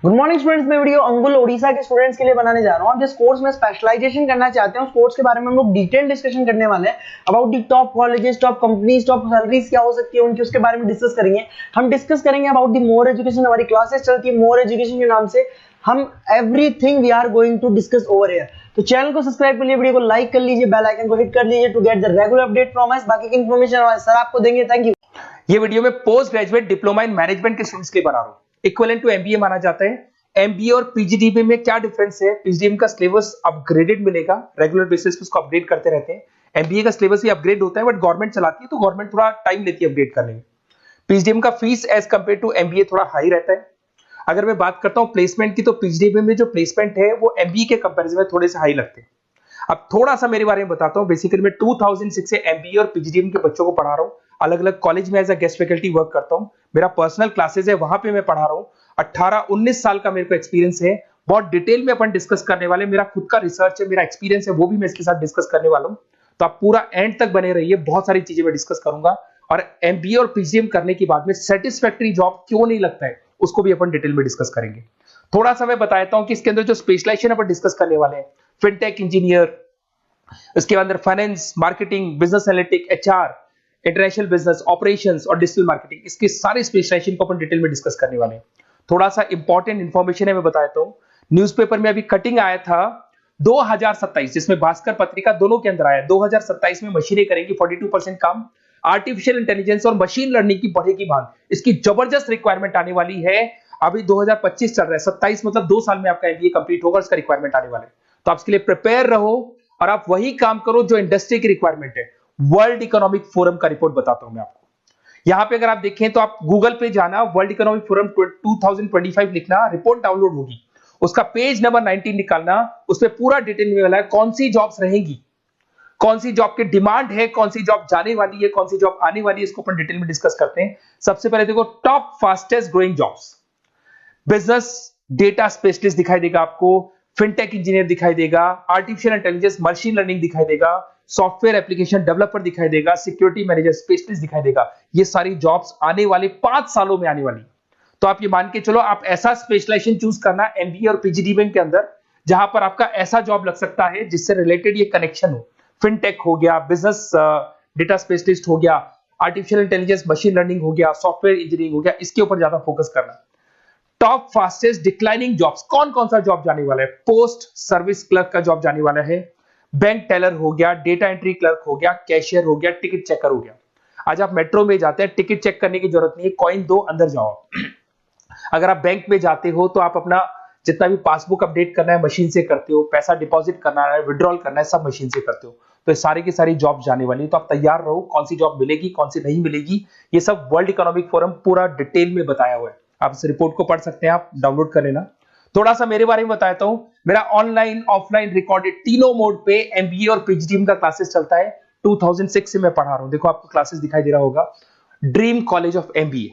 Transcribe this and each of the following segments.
Good morning students. मैं video अंगुल ओडिशा के स्टूडेंट्स के लिए बनाने जा रहा हूं। आप जिस कोर्स में स्पेशलाइजेशन करना चाहते हैं उस कोर्स के बारे में हम लोग डिटेल डिस्कशन करने वाले हैं। About the top colleges, top companies, top salaries क्या हो सकती है उनकी, उसके बारे में डिस्कस करेंगे। हम डिस्कस करेंगे अबाउट दी मोर एजुकेशन। हमारी क्लासेस चलती है मोर एजुकेशन के नाम से। हम everything we are going to discuss over here. तो चैनल को सब्सक्राइब कर लीजिए, वीडियो को लाइक कर लीजिए, बेल आइकन को हिट कर लीजिए to get the regular update from us. बाकी की इंफॉर्मेशन सर आपको देंगे। Thank you. ये वीडियो में post graduate diploma in management के स्टूडेंट्स के लिए बना रहा हूं। इक्विवेलेंट टू एमबीए माना जाता है। एमबीए और पीजीडीबी में क्या डिफरेंस है? पीजीडीबी का सिलेबस अपग्रेडेड मिलेगा, रेगुलर बेसिस पे उसको अपडेट करते रहते हैं। एमबीए का सिलेबस भी अपग्रेड होता है, बट गवर्नमेंट चलाती है तो गवर्नमेंट थोड़ा टाइम लेती है अपडेट करने में। पीजीडीबी का fees as compared to MBA थोड़ा हाई रहता है। अगर मैं बात करता हूं प्लेसमेंट की, तो पीजीडीबी में जो प्लेसमेंट है वो एमबीए के कंपेरिजन में थोड़े से हाई लगते हैं। अब थोड़ा सा मेरे बारे में बताता हूं। बेसिकली मैं 2006 से एमबीए और पीजीडीबी के बच्चों को पढ़ा रहा हूं। अलग अलग कॉलेज में as a guest faculty work करता हूं। मेरा पर्सनल क्लासेस है, वहां पे मैं पढ़ा रहा हूं। 18-19 साल का मेरे को एक्सपीरियंस है। बहुत डिटेल में अपन डिस्कस करने वाले। मेरा खुद का रिसर्च है, मेरा एक्सपीरियंस है, वो भी मैं इसके साथ डिस्कस करने वाला हूं। तो आप पूरा एंड तक बने रहिए, बहुत सारी चीजें मैं डिस्कस करूंगा। और एमबीए और पीजीडीबी करने के बाद में सेटिस्फैक्टरी जॉब क्यों नहीं लगता है, उसको भी अपन डिटेल में डिस्कस करेंगे। थोड़ा सा मैं बताता हूं कि इसके अंदर जो स्पेशलाइजेशन अपन डिस्कस करने वाले हैं, फिनटेक इंजीनियर, इसके अंदर finance, marketing, business analytic, HR, international business, operations और डिजिटल मार्केटिंग, इसके सारे स्पेशलाइजेशन को अपन डिटेल में डिस्कस करने वाले हैं। थोड़ा सा इंपॉर्टेंट इंफॉर्मेशन है, मैं बताता हूं। न्यूज़पेपर में अभी कटिंग आया था 2027, जिसमें भास्कर पत्रिका दोनों के अंदर आया। 2027 में मशीनें करेंगी 42% काम। आर्टिफिशियल इंटेलिजेंस और मशीन लर्निंग की बढ़ेगी मांग। इसकी जबरदस्त रिक्वायरमेंट आने वाली है। अभी 2025 चल रहा है, 27 मतलब 2 साल में आपका एमबीए कंप्लीट होगा, उसका रिक्वायरमेंट आने वाला है। तो आप इसके लिए प्रिपेयर रहो और आप वही काम करो जो इंडस्ट्री की रिक्वायरमेंट है। वर्ल्ड इकोनॉमिक फोरम का रिपोर्ट बताता हूं मैं आपको। यहां पे अगर आप देखें तो आप गूगल पे जाना, वर्ल्ड इकोनॉमिक फोरम 2025 लिखना, रिपोर्ट डाउनलोड होगी। उसका पेज नंबर 19 निकालना, उसमें पूरा डिटेल में है कौन सी जॉब्स रहेंगी, कौन सी जॉब की डिमांड है, कौन सी जॉब जाने वाली है, कौन सी जॉब आने वाली है। इसको अपन डिटेल में डिस्कस करते हैं। सबसे पहले देखो, top fastest growing jobs. Business data specialist दिखाई देगा आपको, फिनटेक इंजीनियर दिखाई देगा, आर्टिफिशियल इंटेलिजेंस मशीन लर्निंग दिखाई देगा, सॉफ्टवेयर एप्लीकेशन डेवलपर दिखाई देगा, सिक्योरिटी मैनेजर स्पेशलिस्ट दिखाई देगा। ये सारी जॉब्स आने वाले 5 सालों में आने वाली। तो आप ये मान के चलो, आप ऐसा स्पेशलाइजेशन चूज करना एमबीए और पीजीडीबी के अंदर, जहां पर आपका ऐसा जॉब लग सकता है जिससे रिलेटेड ये कनेक्शन हो। फिनटेक हो गया, बिजनेस डेटा स्पेशलिस्ट हो गया, आर्टिफिशियल इंटेलिजेंस मशीन लर्निंग हो गया, सॉफ्टवेयर इंजीनियरिंग हो गया, इसके ऊपर ज्यादा फोकस करना। टॉप फास्टेस्ट डिक्लाइनिंग जॉब्स, कौन कौन सा जॉब जाने वाला है? पोस्ट सर्विस क्लर्क का जॉब जाने वाला है, बैंक टेलर हो गया, डेटा एंट्री क्लर्क हो गया, कैशियर हो गया, टिकट चेकर हो गया। आज आप मेट्रो में जाते हैं, टिकट चेक करने की जरूरत नहीं है, कॉइन दो अंदर जाओ। अगर आप बैंक में जाते हो तो आप अपना जितना भी पासबुक अपडेट करना है मशीन से करते हो, पैसा डिपॉजिट करना है, विड्रॉल करना है, सब मशीन से करते हो। तो ये सारी की सारी जॉब जाने वाली है। तो आप तैयार रहो, कौन सी जॉब मिलेगी, कौन सी नहीं मिलेगी, ये सब वर्ल्ड इकोनॉमिक फोरम पूरा डिटेल में बताया हुआ है। आप इस रिपोर्ट को पढ़ सकते हैं, आप डाउनलोड कर लेना। थोड़ा सा मेरे बारे में बताता हूं। मेरा ऑनलाइन ऑफलाइन रिकॉर्डेड तीनों मोड पे एमबीए और पीजीडीबी का क्लासेस चलता है। 2006 से मैं पढ़ा रहा हूं। देखो आपको क्लासेस दिखाई दे रहा होगा, dream college of MBA,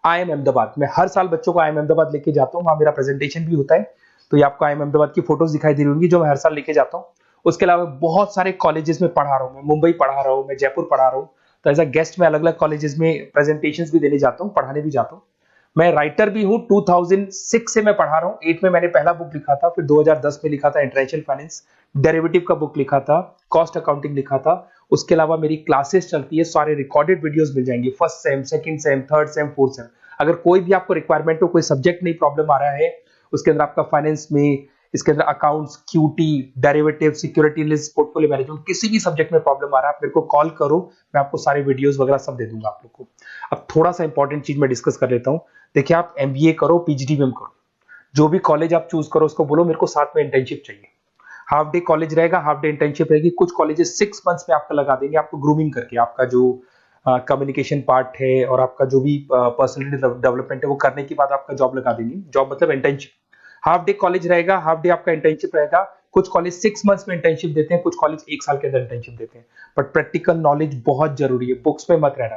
IIM Ahmedabad. मैं हर साल बच्चों को आईएम अहमदाबाद लेके जाता हूं, वहां मेरा प्रेजेंटेशन भी होता है। तो ये आपको आईएम अहमदाबाद की फोटोज दिखाई दे रही होंगी जो मैं हर साल लेके जाता हूं। उसके अलावा बहुत सारे कॉलेजेस में पढ़ा रहा हूं। मैं मुंबई पढ़ा रहा हूं, मैं जयपुर पढ़ा रहा हूं। तो एज अ गेस्ट में अलग अलग कॉलेजेस में प्रेजेंटेशंस भी देने जाता हूं, पढ़ाने भी जाता हूं। मैं राइटर भी हूं। 2006 से मैं पढ़ा रहा हूं। 8 में मैंने पहला बुक लिखा था, फिर 2010 में लिखा था इंटरनेशनल फाइनेंस, डेरिवेटिव का बुक लिखा था, कॉस्ट अकाउंटिंग लिखा था। उसके अलावा मेरी क्लासेस चलती है, सारे रिकॉर्डेड वीडियोस मिल जाएंगे, first sem, second same, third same, fourth same. अगर कोई भी आपको रिक्वायरमेंट हो, कोई सब्जेक्ट नहीं प्रॉब्लम आ रहा है, उसके अंदर आपका फाइनेंस में, इसके अंदर accounts, QT, derivative, security list, portfolio management, किसी भी सब्जेक्ट में प्रॉब्लम आ रहा है, आप मेरे को कॉल करो, मैं आपको सारे वीडियोस वगैरह सब दे दूंगा आप लोग को। अब थोड़ा सा इंपॉर्टेंट चीज मैं डिस्कस कर लेता हूं। देखिए, आप एमबीए करो, पीजीडीबी करो, जो भी कॉलेज आप चूज करो, उसको बोलो मेरे को साथ में इंटर्नशिप चाहिए। हाफ डे कॉलेज रहेगा, हाफ डे इंटर्नशिप रहेगी। कुछ कॉलेजेस 6 मंथ्स में आपका लगा देंगे, आपको ग्रूमिंग करके, आपका जो कम्युनिकेशन पार्ट है और आपका जो भी पर्सनैलिटी डेवलपमेंट है वो करने के बाद आपका जॉब लगा देंगे। जॉब मतलब इंटर्नशिप। हाफ डे कॉलेज रहेगा, हाफ डे आपका इंटर्नशिप रहेगा। कुछ कॉलेज 6 मंथ्स में इंटर्नशिप देते हैं, कुछ कॉलेज 1 साल के अंदर इंटर्नशिप देते हैं। बट प्रैक्टिकल नॉलेज बहुत जरूरी है, बुक्स पे मत रहना,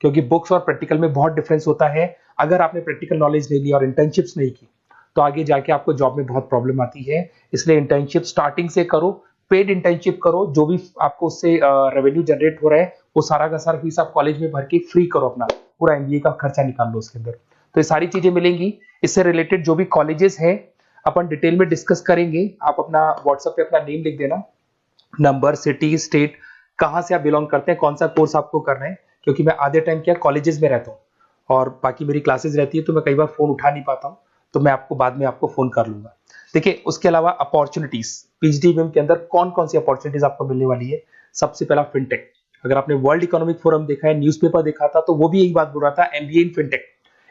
क्योंकि बुक्स और प्रैक्टिकल में बहुत डिफरेंस होता है। अगर आपने प्रैक्टिकल नॉलेज नहीं ली और इंटर्नशिप्स नहीं की तो आगे जाके आपको जॉब में बहुत प्रॉब्लम आती है। इसलिए इंटर्नशिप स्टार्टिंग से करो, पेड इंटर्नशिप करो, जो भी आपको उससे रेवेन्यू जनरेट हो रहा है वो सारा का सारा फीस आप कॉलेज में भर के फ्री करो, अपना पूरा एमबीए का खर्चा निकाल लो उसके अंदर। तो ये सारी चीजें मिलेंगी। इससे रिलेटेड जो भी कॉलेजेस हैं अपन डिटेल में डिस्कस करेंगे। आप अपना व्हाट्सएप पे अपना नेम लिख देना, नंबर, सिटी, स्टेट, कहाँ से आप बिलोंग करते हैं, कौन सा कोर्स आपको करना है, क्योंकि मैं आधे टाइम क्या कॉलेजेस में रहता हूँ और बाकी मेरी क्लासेस रहती है, तो मैं कई बार फोन उठा नहीं पाता हूँ, तो मैं आपको बाद में आपको फोन कर लूंगा। देखिए, उसके अलावा अपॉर्चुनिटीज पीजीडीबीएम के अंदर कौन कौन सी अपॉर्चुनिटीज आपको मिलने वाली है। सबसे पहला फिनटेक। अगर आपने वर्ल्ड इकोनॉमिक फोरम देखा है, न्यूज़पेपर देखा था, तो वो भी यही बात बोल रहा था, एमबीए इन फिनटेक।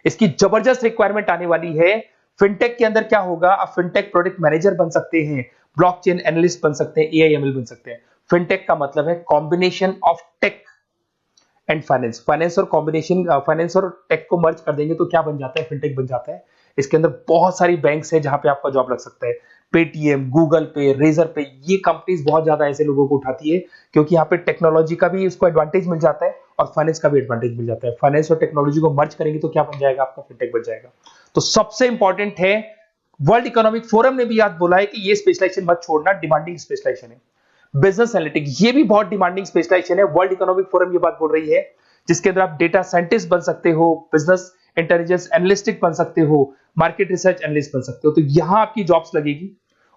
इसकी जबरदस्त रिक्वायरमेंट आने वाली है। फिनटेक के अंदर क्या होगा, आप फिनटेक प्रोडक्ट मैनेजर बन सकते हैं, ब्लॉकचेन एनालिस्ट बन सकते हैं, एआईएमएल बन सकते हैं। फिनटेक का मतलब है combination of tech and finance. Finance और कॉम्बिनेशन, फाइनेंस और टेक को मर्ज कर देंगे तो क्या बन जाता है, फिनटेक बन जाता है। इसके अंदर बहुत सारी बैंक्स है जहां पे आपका जॉब लग सकता है। पेटीएम, गूगल पे, रेजर पे, ये कंपनीज बहुत ज्यादा ऐसे लोगों को उठाती है, क्योंकि यहाँ पे टेक्नोलॉजी का भी उसको एडवांटेज मिल जाता है और फाइनेंस का भी एडवांटेज मिल जाता है। फाइनेंस और टेक्नोलॉजी को मर्ज करेंगे तो क्या बन जाएगा, आपका फिनटेक बन जाएगा। तो सबसे इंपॉर्टेंट है, वर्ल्ड इकोनॉमिक फोरम ने भी याद बोला है कि ये स्पेशलाइजेशन मत छोड़ना, डिमांडिंग स्पेशलाइजेशन है। बिजनेस एनालिटिक, ये भी बहुत डिमांडिंग स्पेशलाइजेशन है। वर्ल्ड इकोनॉमिक फोरम ये बात बोल रही है, जिसके अंदर आप डेटा साइंटिस्ट बन सकते हो, बिजनेस इंटेलिजेंस एनालिस्टिक बन सकते हो, मार्केट रिसर्च एनालिस्ट बन सकते हो। तो यहां आपकी जॉब्स लगेगी,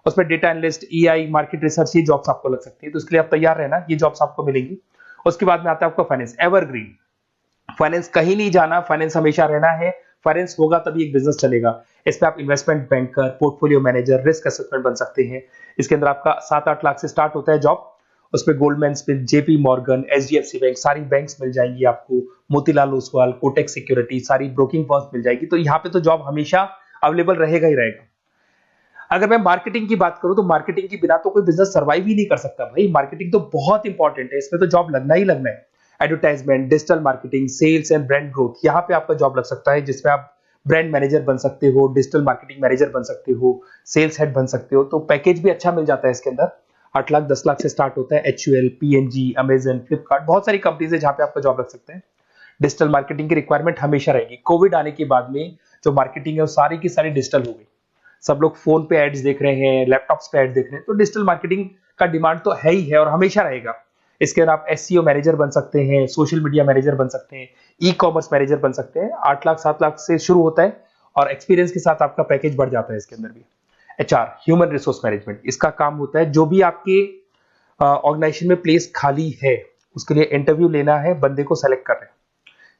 उसमें data analyst, EI, market research, ये जॉब्स आपको लग सकती है। तो इसके लिए आप तैयार रहना, ये जॉब्स आपको मिलेंगी। उसके बाद में आता है आपका फाइनेंस, एवरग्रीन। फाइनेंस कहीं नहीं जाना, फाइनेंस हमेशा रहना है। फाइनेंस होगा तभी एक बिजनेस चलेगा। इसमें आप investment banker, portfolio manager, risk assessment बन सकते हैं। इसके अंदर आपका 7-8 लाख से स्टार्ट होता है जॉब। उसमें Goldman Smith, JP Morgan, HDFC bank, सारी बैंक्स मिल जाएंगी आपको, मोतीलाल ओसवाल, कोटक सिक्योरिटी, सारी ब्रोकिंग फर्म्स मिल जाएगी। तो यहाँ पे तो जॉब हमेशा अवेलेबल रहेगा ही रहेगा। अगर मैं मार्केटिंग की बात करूं तो मार्केटिंग के बिना तो कोई बिजनेस सर्वाइव ही नहीं कर सकता भाई। मार्केटिंग तो बहुत इंपॉर्टेंट है, इसमें तो जॉब लगना ही लगना है। Advertisement, digital marketing, sales and brand growth, यहाँ पे आपका जॉब लग सकता है, जिसमें आप ब्रांड मैनेजर बन सकते हो, डिजिटल मार्केटिंग मैनेजर बन सकते हो, सेल्स हेड बन सकते हो। तो पैकेज भी अच्छा मिल जाता है इसके अंदर, 8 लाख 10 लाख से स्टार्ट होता है। एचयूएल, पीएनजी, अमेजन, फ्लिपकार्ट, बहुत सारी कंपनीज है जहां पे आपका जॉब लग सकते हैं। डिजिटल मार्केटिंग की रिक्वायरमेंट हमेशा रहेगी। कोविड आने के बाद में जो मार्केटिंग है वो सारी की सारी डिजिटल हो गई। सब लोग फोन पे एड्स देख रहे हैं, लैपटॉप्स पे एड्स देख रहे हैं, तो डिजिटल मार्केटिंग का डिमांड तो है ही है और हमेशा रहेगा। इसके अंदर आप एसईओ मैनेजर बन सकते हैं, सोशल मीडिया मैनेजर बन सकते हैं, ई कॉमर्स मैनेजर बन सकते हैं। 8 लाख 7 लाख से शुरू होता है और एक्सपीरियंस के साथ आपका पैकेज बढ़ जाता है इसके अंदर भी। एचआर, ह्यूमन रिसोर्स मैनेजमेंट, इसका काम होता है जो भी आपके ऑर्गेनाइजेशन में प्लेस खाली है उसके लिए इंटरव्यू लेना है, बंदे को सेलेक्ट करना है।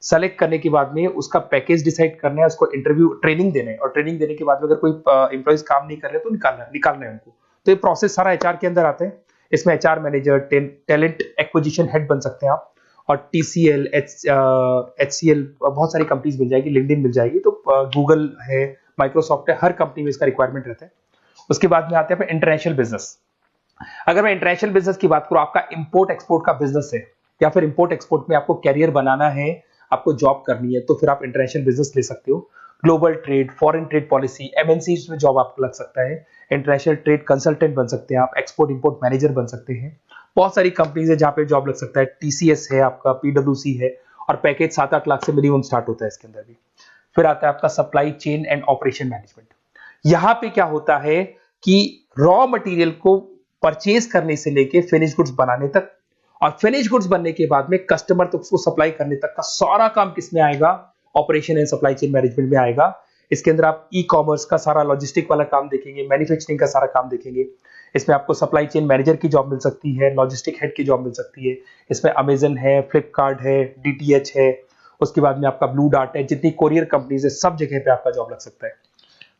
सेलेक्ट करने के बाद में उसका पैकेज डिसाइड करना है, उसको इंटरव्यू ट्रेनिंग देना है और ट्रेनिंग देने के बाद में अगर कोई एम्प्लॉइज काम नहीं कर रहे तो निकालना है उनको। तो ये प्रोसेस सारा एचआर के अंदर आता है। इसमें HR manager, talent acquisition head बन सकते हैं आप, और टीसीएल, एचसीएल, बहुत सारी कंपनीज मिल जाएगी, लिंक्डइन मिल जाएगी, तो गूगल है, माइक्रोसॉफ्ट है, हर कंपनी में इसका रिक्वायरमेंट रहता है। उसके बाद में आते हैं इंटरनेशनल बिजनेस। अगर मैं इंटरनेशनल बिजनेस की बात करूं, आपका इंपोर्ट एक्सपोर्ट का बिजनेस है या फिर इंपोर्ट एक्सपोर्ट में आपको कैरियर बनाना है, आपको जॉब करनी है, तो फिर आप इंटरनेशनल बिजनेस ले सकते हो। Global trade, foreign trade policy, MNC में जॉब आपको लग सकता है। इंटरनेशनल ट्रेड कंसल्टेंट बन सकते हैं आप, एक्सपोर्ट इंपोर्ट मैनेजर बन सकते हैं। बहुत सारी कंपनीज है जहां पे जॉब लग सकता है। टीसीएस है आपका, पीडब्ल्यूसी है, और पैकेज 7-8 लाख से मिनिमम स्टार्ट होता है इसके अंदर भी। फिर आता है आपका supply chain and operation management. यहां पे क्या होता है कि रॉ मटेरियल को परचेज करने से लेके फिनिश गुड्स बनाने तक, और फिनिश गुड्स बनने के बाद में कस्टमर तक उसको सप्लाई करने तक का सारा काम किसमें आएगा, operation and supply chain management में आएगा। इसके अंदर आप ई कॉमर्स का सारा लॉजिस्टिक वाला काम देखेंगे, मैन्युफैक्चरिंग का सारा काम देखेंगे। इसमें आपको सप्लाई चेन मैनेजर की जॉब मिल सकती है, लॉजिस्टिक हेड की जॉब मिल सकती है। इसमें अमेजन है, फ्लिपकार्ट है, डीटीएच है, उसके बाद में आपका ब्लू डार्ट है, जितनी कोरियर कंपनीज है सब जगह पे आपका जॉब लग सकता है।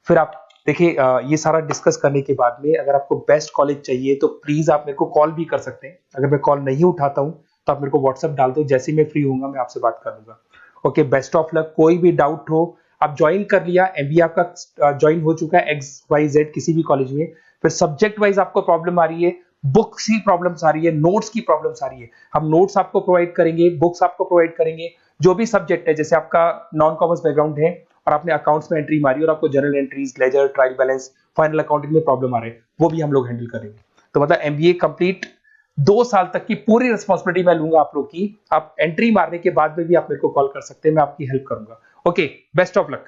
फिर आप देखिए, ये सारा डिस्कस करने के बाद में अगर आपको बेस्ट कॉलेज चाहिए तो प्लीज आप मेरे को कॉल भी कर सकते हैं। अगर मैं कॉल नहीं उठाता हूं तो आप मेरे को व्हाट्सएप डाल दो, जैसे ही मैं फ्री होऊंगा मैं आपसे बात करूंगा। Okay, best of luck. कोई भी डाउट हो, आप ज्वाइन कर लिया, एमबीए आपका ज्वाइन हो चुका है XYZ किसी भी कॉलेज में, फिर सब्जेक्ट वाइज आपको प्रॉब्लम आ रही है, बुक्स की प्रॉब्लम्स आ रही है, नोट्स की प्रॉब्लम्स आ रही है, हम नोट्स आपको प्रोवाइड करेंगे, बुक्स आपको प्रोवाइड करेंगे। जो भी सब्जेक्ट है, जैसे आपका नॉन कॉमर्स बैकग्राउंड है और आपने अकाउंट्स में एंट्री मारी और आपको general entries, ledger, trial balance, final accounting में प्रॉब्लम आ रहे हैं, वो भी हम लोग हैंडल करेंगे। तो मतलब एमबीए कंप्लीट 2 साल तक की पूरी रिस्पॉन्सिबिलिटी मैं लूंगा आप लोग की। आप एंट्री मारने के बाद में भी आप मेरे को कॉल कर सकते हैं, मैं आपकी हेल्प करूंगा। Okay, best of luck.